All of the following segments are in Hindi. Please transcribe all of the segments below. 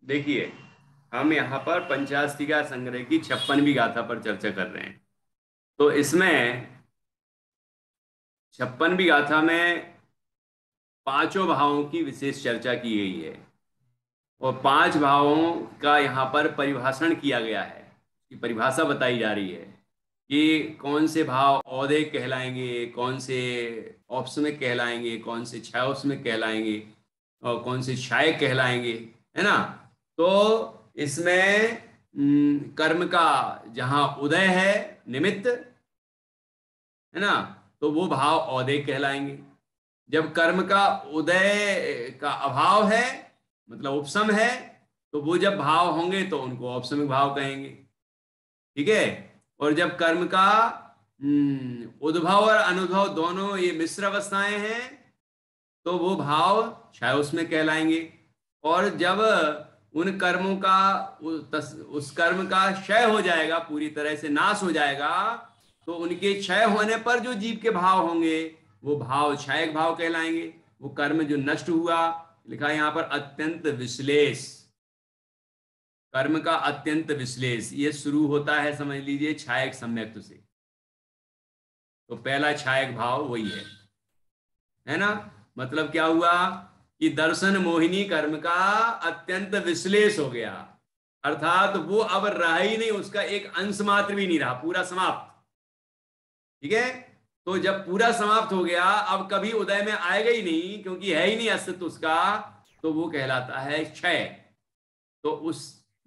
देखिए, हम यहाँ पर पंचास्तिका संग्रह की 56वीं गाथा पर चर्चा कर रहे हैं। तो इसमें 56वीं गाथा में पांचों भावों की विशेष चर्चा की गई है और पांच भावों का यहाँ पर परिभाषण किया गया है कि परिभाषा बताई जा रही है कि कौन से भाव औदे कहलाएंगे, कौन से औप्स में कहलाएंगे, कौन से क्षयोप्स में कहलाएंगे और कौन से क्षाय कहलाएंगे, है ना। तो इसमें कर्म का जहाँ उदय है, निमित्त, है ना, तो वो भाव औदे कहलाएंगे। जब कर्म का उदय का अभाव है, मतलब उपसम है, तो वो जब भाव होंगे तो उनको औपसमिक भाव कहेंगे। ठीक है। और जब कर्म का उद्भव और अनुद्भव दोनों ये मिश्र अवस्थाएं हैं, तो वो भाव क्षय उसमें कहलाएंगे। और जब उन कर्मों का उस कर्म का क्षय हो जाएगा, पूरी तरह से नाश हो जाएगा, तो उनके क्षय होने पर जो जीव के भाव होंगे वो भाव क्षयक भाव कहलाएंगे। वो कर्म जो नष्ट हुआ, लिखा है यहाँ पर अत्यंत विश्लेष, कर्म का अत्यंत विश्लेष, ये शुरू होता है समझ लीजिए छायक सम्यक्त से। तो पहला छायक भाव वही है ना। मतलब क्या हुआ कि दर्शन मोहिनी कर्म का अत्यंत विश्लेष हो गया, अर्थात वो अब रहा ही नहीं, उसका एक अंश मात्र भी नहीं रहा, पूरा समाप्त। ठीक है। तो जब पूरा समाप्त हो गया, अब कभी उदय में आएगा ही नहीं, क्योंकि है ही नहीं अस्तित्व उसका, तो वो कहलाता है क्षय। तो उस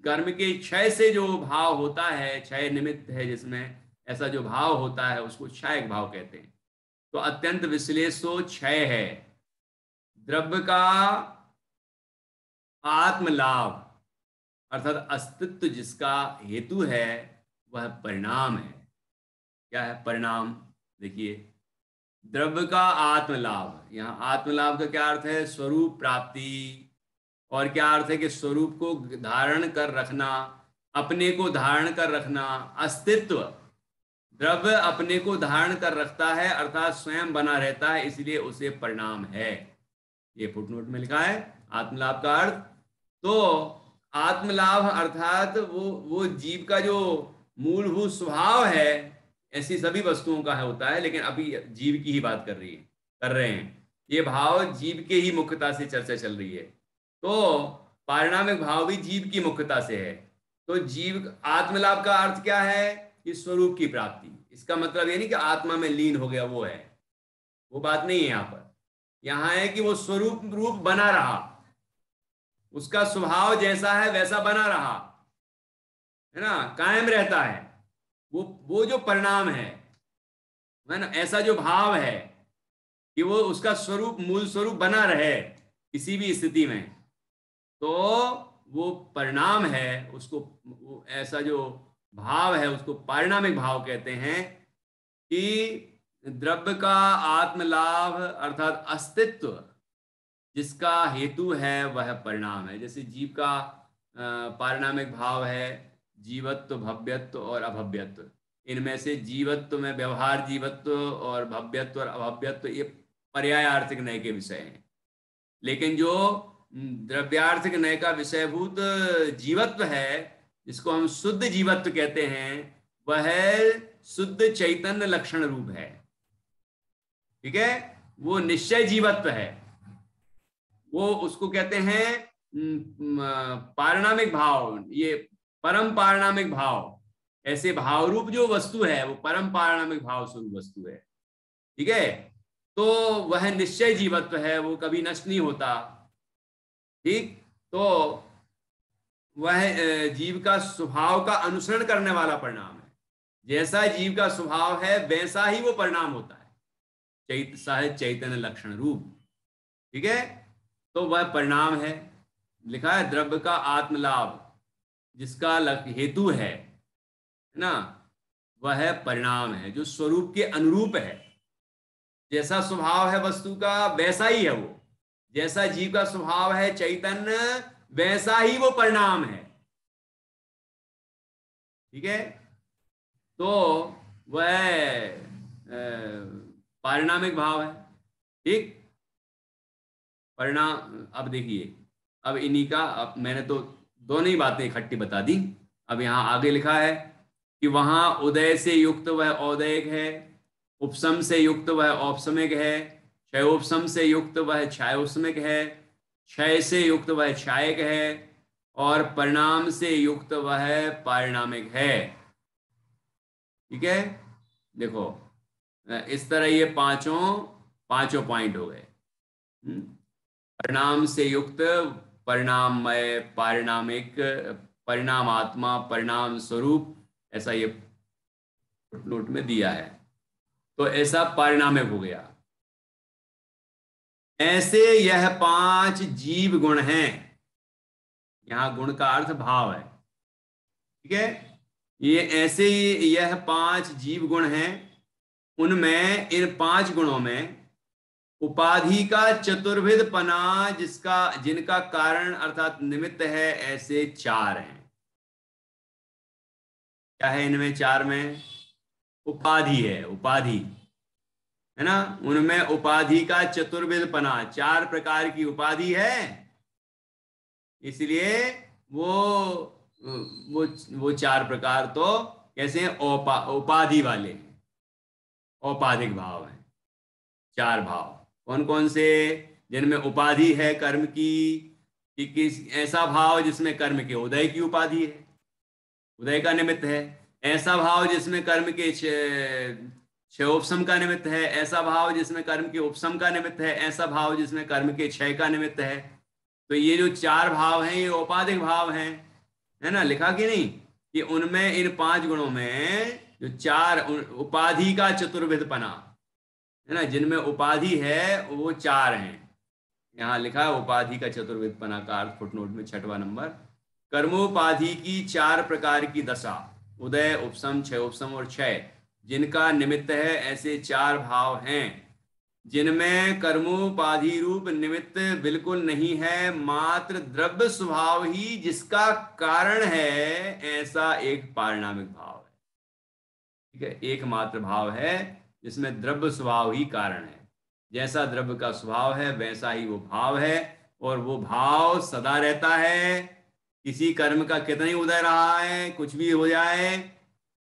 कर्म के क्षय से जो भाव होता है, क्षय निमित्त है जिसमें, ऐसा जो भाव होता है उसको क्षयक भाव कहते हैं। तो अत्यंत विश्लेषो क्षय है। द्रव्य का आत्मलाभ, अर्थात अस्तित्व जिसका हेतु है, वह परिणाम है। क्या है परिणाम? देखिए, द्रव्य का आत्मलाभ, यहाँ आत्मलाभ का क्या अर्थ है? स्वरूप प्राप्ति। और क्या अर्थ है? कि स्वरूप को धारण कर रखना, अपने को धारण कर रखना, अस्तित्व। द्रव्य अपने को धारण कर रखता है, अर्थात स्वयं बना रहता है, इसलिए उसे परिणाम है। ये फुटनोट में लिखा है आत्मलाभ का अर्थ। तो आत्मलाभ अर्थात वो जीव का जो मूलभूत स्वभाव है, ऐसी सभी वस्तुओं का है होता है, लेकिन अभी जीव की ही बात कर रहे हैं। ये भाव जीव के ही मुख्यता से चर्चा चल रही है। तो पारिणामिक भाव भी जीव की मुख्यता से है। तो जीव आत्मलाभ का अर्थ क्या है? कि स्वरूप की प्राप्ति। इसका मतलब ये नहीं कि आत्मा में लीन हो गया, वो है, वो बात नहीं है यहाँ पर। यहाँ है कि वो स्वरूप रूप बना रहा, उसका स्वभाव जैसा है वैसा बना रहा, है ना, कायम रहता है। वो जो परिणाम है ना, ऐसा जो भाव है कि वो उसका स्वरूप, मूल स्वरूप बना रहे किसी भी स्थिति में, तो वो परिणाम है। उसको ऐसा जो भाव है उसको पारिणामिक भाव कहते हैं। कि द्रव्य का आत्मलाभ अर्थात अस्तित्व जिसका हेतु है वह परिणाम है। जैसे जीव का पारिणामिक भाव है जीवत्व, भव्यत्व और अभव्यत्व। इनमें से जीवत्व में व्यवहार जीवत्व और भव्यत्व और अभव्यत्व ये पर्यायार्थिक नय के विषय हैं। लेकिन जो द्रव्यार्थिक नय का विषयभूत जीवत्व है, जिसको हम शुद्ध जीवत्व कहते हैं, वह शुद्ध चैतन्य लक्षण रूप है। ठीक है। वो निश्चय जीवत्व है, वो उसको कहते हैं पारिणामिक भाव। ये परम पारिणामिक भाव, ऐसे भाव रूप जो वस्तु है वो परम पारिणामिक भाव स्वरूप वस्तु है। ठीक है। तो वह निश्चय जीवत्व है, वो कभी नष्ट नहीं होता। ठीक। तो वह जीव का स्वभाव का अनुसरण करने वाला परिणाम है। जैसा जीव का स्वभाव है वैसा ही वो परिणाम होता है, सहज चैतन्य लक्षण रूप। ठीक है। तो वह परिणाम है। लिखा है द्रव्य का आत्मलाभ जिसका हेतु है ना, वह परिणाम है जो स्वरूप के अनुरूप है। जैसा स्वभाव है वस्तु का वैसा ही है वो, जैसा जीव का स्वभाव है चैतन्य, वैसा ही वो परिणाम है। ठीक है। तो वह पारिणामिक भाव है। ठीक। परिणाम, अब देखिए, अब इन्हीं का, अब मैंने तो दोनों ही बातें इकट्ठी बता दी। अब यहाँ आगे लिखा है कि वहां उदय से युक्त वह औदयिक है, उपसम से युक्त वह औपसमिक है, क्षयोपसम से युक्त वह क्षयोपसमिक है, क्षय से युक्त वह क्षायक है, और परिणाम से युक्त वह पारिणामिक है। ठीक है, देखो इस तरह ये पांचों पांचों पॉइंट हो गए। परिणाम से युक्त, परिणाममय, पारिणामिक, परिणामात्मा, परिणाम स्वरूप, ऐसा ये नोट में दिया है। तो ऐसा पारिणामिक हो गया। ऐसे यह पांच जीव गुण हैं। यहां गुण का अर्थ भाव है। ठीक है, ये ऐसे ही यह पांच जीव गुण हैं। उनमें, इन पांच गुणों में उपाधि का चतुर्विध पना, जिसका जिनका कारण अर्थात निमित्त है, ऐसे चार हैं। क्या है इनमें चार में? उपाधि है, उपाधि है ना। उनमें उपाधि का चतुर्विध पना, चार प्रकार की उपाधि है। इसलिए वो वो वो चार प्रकार तो कैसे हैं? उपाधि वाले हैं, औपाधिक भाव हैं। चार भाव कौन कौन से? जिनमें उपाधि है कर्म की, कि किस ऐसा भाव जिसमें कर्म के उदय की उपाधि है, उदय का निमित्त है। ऐसा भाव जिसमें कर्म के क्षयोपशम का निमित्त है। ऐसा भाव जिसमें कर्म के उपशम का निमित्त है। ऐसा भाव जिसमें कर्म के क्षय का निमित्त है। तो ये जो चार भाव हैं ये औपाधिक भाव हैं, है ना। लिखा कि नहीं कि उनमें, इन पांच गुणों में जो चार उपाधि का चतुर्विधपना है ना, जिनमें उपाधि है वो चार हैं। यहाँ लिखा है उपाधि का चतुर्विधपना का अर्थ फुटनोट में 6वां नंबर। कर्मोपाधि की चार प्रकार की दशा, उदय, उपशम, क्षयोपशम और क्षय, जिनका निमित्त है, ऐसे चार भाव हैं जिनमें कर्मोपाधि रूप निमित्त बिल्कुल नहीं है, मात्र द्रव्य स्वभाव ही जिसका कारण है, ऐसा एक पारिणामिक भाव है। ठीक है, एकमात्र भाव है जिसमें द्रव्य स्वभाव ही कारण है। जैसा द्रव्य का स्वभाव है वैसा ही वो भाव है, और वो भाव सदा रहता है। किसी कर्म का कितना ही उदय रहा है, कुछ भी हो जाए,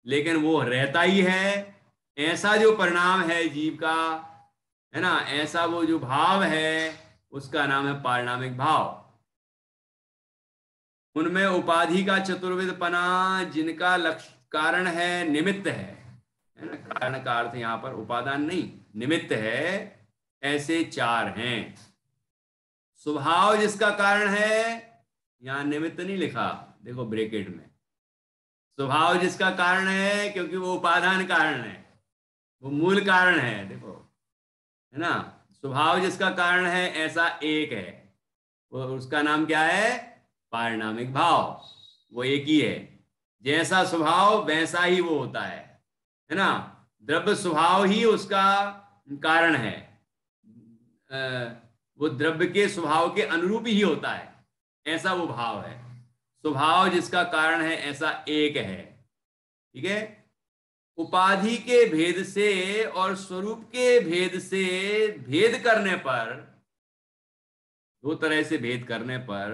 लेकिन वो रहता ही है। ऐसा जो परिणाम है जीव का, है ना, ऐसा वो जो भाव है उसका नाम है पारिणामिक भाव। उनमें उपाधि का चतुर्विधपना, जिनका लक्ष्य कारण है, निमित्त है ना। कारण का अर्थ यहां पर उपादान नहीं, निमित्त है, ऐसे चार हैं। स्वभाव जिसका कारण है, यहां निमित्त नहीं लिखा, देखो ब्रैकेट में। स्वभाव जिसका कारण है, क्योंकि वो उपादान कारण है, वो मूल कारण है, देखो, है ना। स्वभाव जिसका कारण है, ऐसा एक है, वो उसका नाम क्या है? पारिणामिक भाव। वो एक ही है, जैसा स्वभाव वैसा ही वो होता है ना। द्रव्य स्वभाव ही उसका कारण है। वो द्रव्य के स्वभाव के अनुरूप ही होता है, ऐसा वो भाव है। स्वभाव जिसका कारण है, ऐसा एक है। ठीक है, उपाधि के भेद से और स्वरूप के भेद से भेद करने पर, दो तरह से भेद करने पर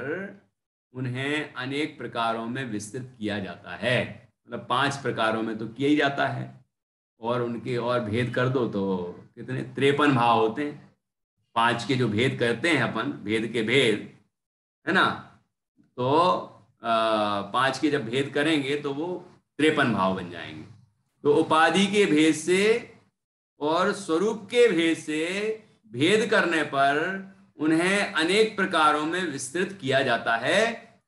उन्हें अनेक प्रकारों में विस्तृत किया जाता है। मतलब 5 प्रकारों में तो किया ही जाता है, और उनके और भेद कर दो तो कितने 53 भाव होते हैं। 5 के जो भेद करते हैं अपन, भेद के भेद, है ना, तो 5 के जब भेद करेंगे तो वो 53 भाव बन जाएंगे। तो उपाधि के भेद से और स्वरूप के भेद से भेद करने पर उन्हें अनेक प्रकारों में विस्तृत किया जाता है।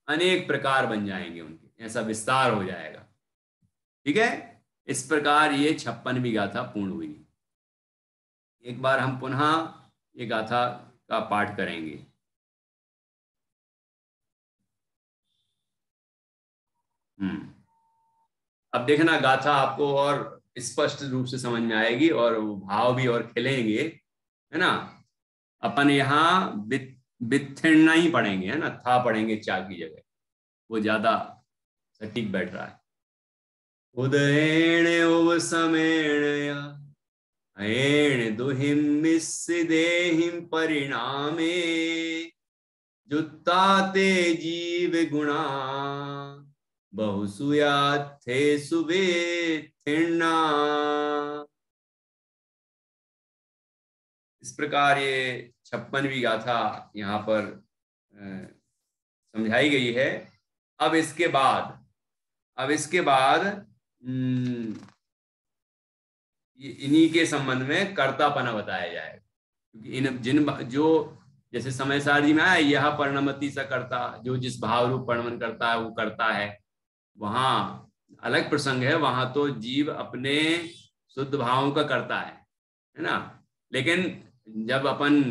अनेक प्रकार बन जाएंगे उनके, ऐसा विस्तार हो जाएगा। ठीक है, इस प्रकार ये 56वीं गाथा पूर्ण हुई। एक बार हम पुनः ये गाथा का पाठ करेंगे। अब देखना गाथा आपको और स्पष्ट रूप से समझ में आएगी, और भाव भी और खिलेंगे, है ना। अपन यहाँ बिथिड़ना ही पढ़ेंगे, है ना, था पढ़ेंगे चा की जगह, वो ज्यादा सटीक बैठ रहा है। उदयेण उपसमेण या अयेण दुहिम देहिम परिणामे जो ताते जीव गुणा बहुसुया थे सुबे थिरना। इस प्रकार ये 56वीं गाथा यहाँ पर समझाई गई है। अब इसके बाद इन्हीं के संबंध में कर्तापना बताया जाएगा, क्योंकि इन जिन जो जैसे समय सारणी में आया यह परिणमति सा करता, जो जिस भाव रूप परिणमन करता है वो करता है, वहां अलग प्रसंग है, वहां तो जीव अपने शुद्ध भावों का करता है ना। लेकिन जब अपन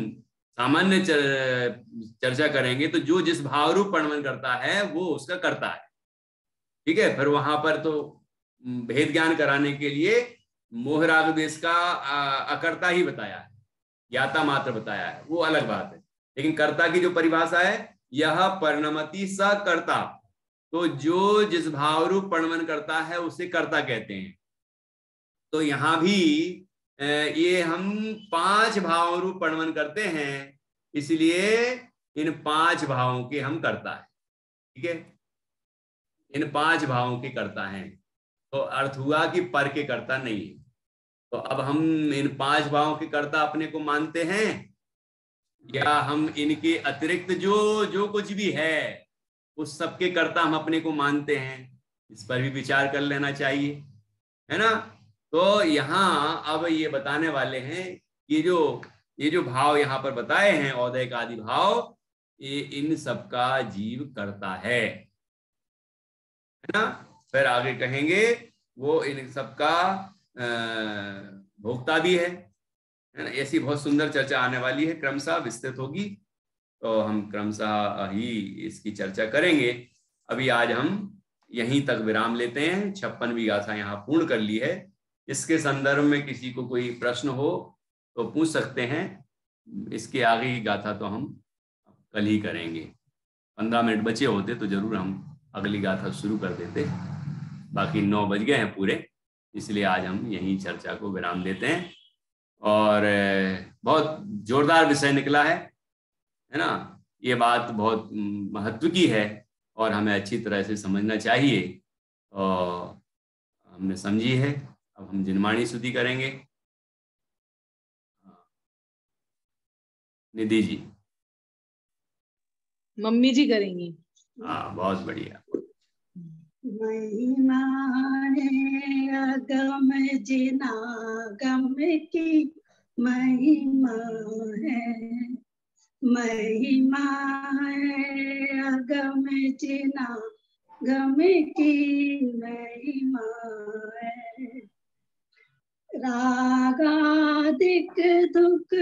सामान्य चर्चा करेंगे तो जो जिस भाव रूप परिणमन करता है वो उसका करता है, ठीक है। फिर वहां पर तो भेद ज्ञान कराने के लिए मोह राग द्वेष का अकर्ता ही बताया है, ज्ञाता मात्र बताया है, वो अलग बात है। लेकिन कर्ता की जो परिभाषा है यह परिणमति स कर्ता, तो जो जिस भाव रूप परिणमन करता है उसे कर्ता कहते हैं। तो यहाँ भी ये हम 5 भाव रूप परिणमन करते हैं, इसलिए इन 5 भावों के हम करता है, ठीक है। इन 5 भावों के करता हैं, तो अर्थ हुआ कि पर के करता नहीं है। तो अब हम इन 5 भावों के कर्ता अपने को मानते हैं, या हम इनके अतिरिक्त जो कुछ भी है उस सबके कर्ता हम अपने को मानते हैं, इस पर भी विचार कर लेना चाहिए, है ना। तो यहाँ अब ये बताने वाले हैं ये जो भाव यहाँ पर बताए हैं औदैक आदि भाव, ये इन सबका जीव करता है ना। फिर आगे कहेंगे वो इन सबका भोक्ता भी है ना। ऐसी बहुत सुंदर चर्चा आने वाली है, क्रमशः विस्तृत होगी, तो हम क्रमशः ही इसकी चर्चा करेंगे। अभी आज हम यहीं तक विराम लेते हैं, 56वीं गाथा यहाँ पूर्ण कर ली है। इसके संदर्भ में किसी को कोई प्रश्न हो तो पूछ सकते हैं, इसके आगे की गाथा तो हम कल ही करेंगे। 15 मिनट बचे होते तो जरूर हम अगली गाथा शुरू कर देते, बाकी 9 बज गए हैं पूरे, इसलिए आज हम यहीं चर्चा को विराम देते हैं। और बहुत जोरदार विषय निकला है ना। ये बात बहुत महत्व की है और हमें अच्छी तरह से समझना चाहिए, और हमने समझी है। अब हम जिनवाणी स्तुति करेंगे। निधि जी, मम्मी जी करेंगी। हाँ, बहुत बढ़िया। महिमा है अगम जिनागम की महिमा है, महिमा है अगम जिनागम की महिमा है। रागादिक दुख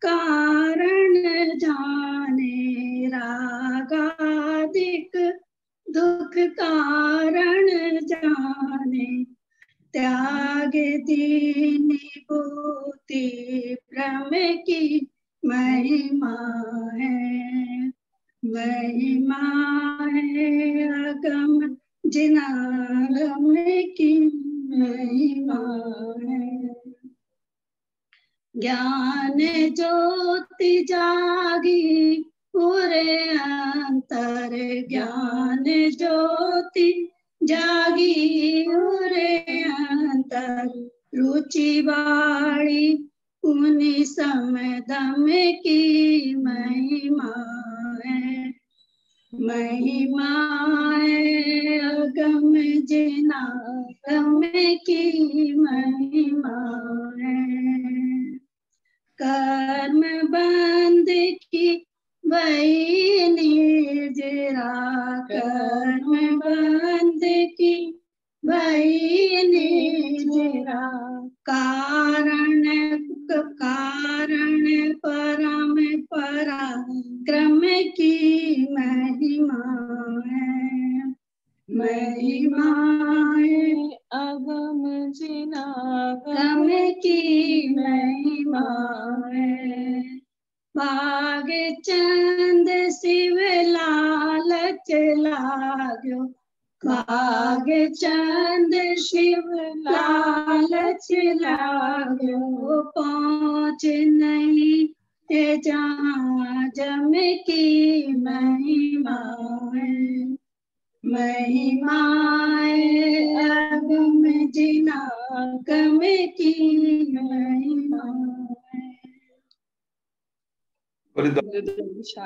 कारण जाने, रागादिक दुख कारण जाने, त्याग दीनी भूति भ्रम की महिमा है, महिमा है अगम जिनागम की महिमा है। ज्ञान ज्योति जागी पूरे अंतर, ज्ञान ज्योति जागी पूरे अंतर, रुचि वाणी उन्हीं समदम की महिमा है, महिमा है अगम जिनागम की महिमा है। कर्म बंद की वही निर्जरा, कर्म बंद की वही निर्जरा, कारण परम पराक्रम की महिमा है, महिमा है अगम जिनागम की महिमा है। बाग चंद शिव लालच लाग्यो, बाग चंद शिव लालच लाग्यो, पहुँच नहीं जहाँ जम की महिमा है, महिमा है अगम जिनागम की महिमा है।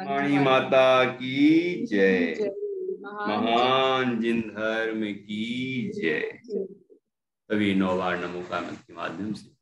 वाणी माता की जय, महान जिन धर्म की जय। सभी 9 बार नमो का मंत्र के माध्यम से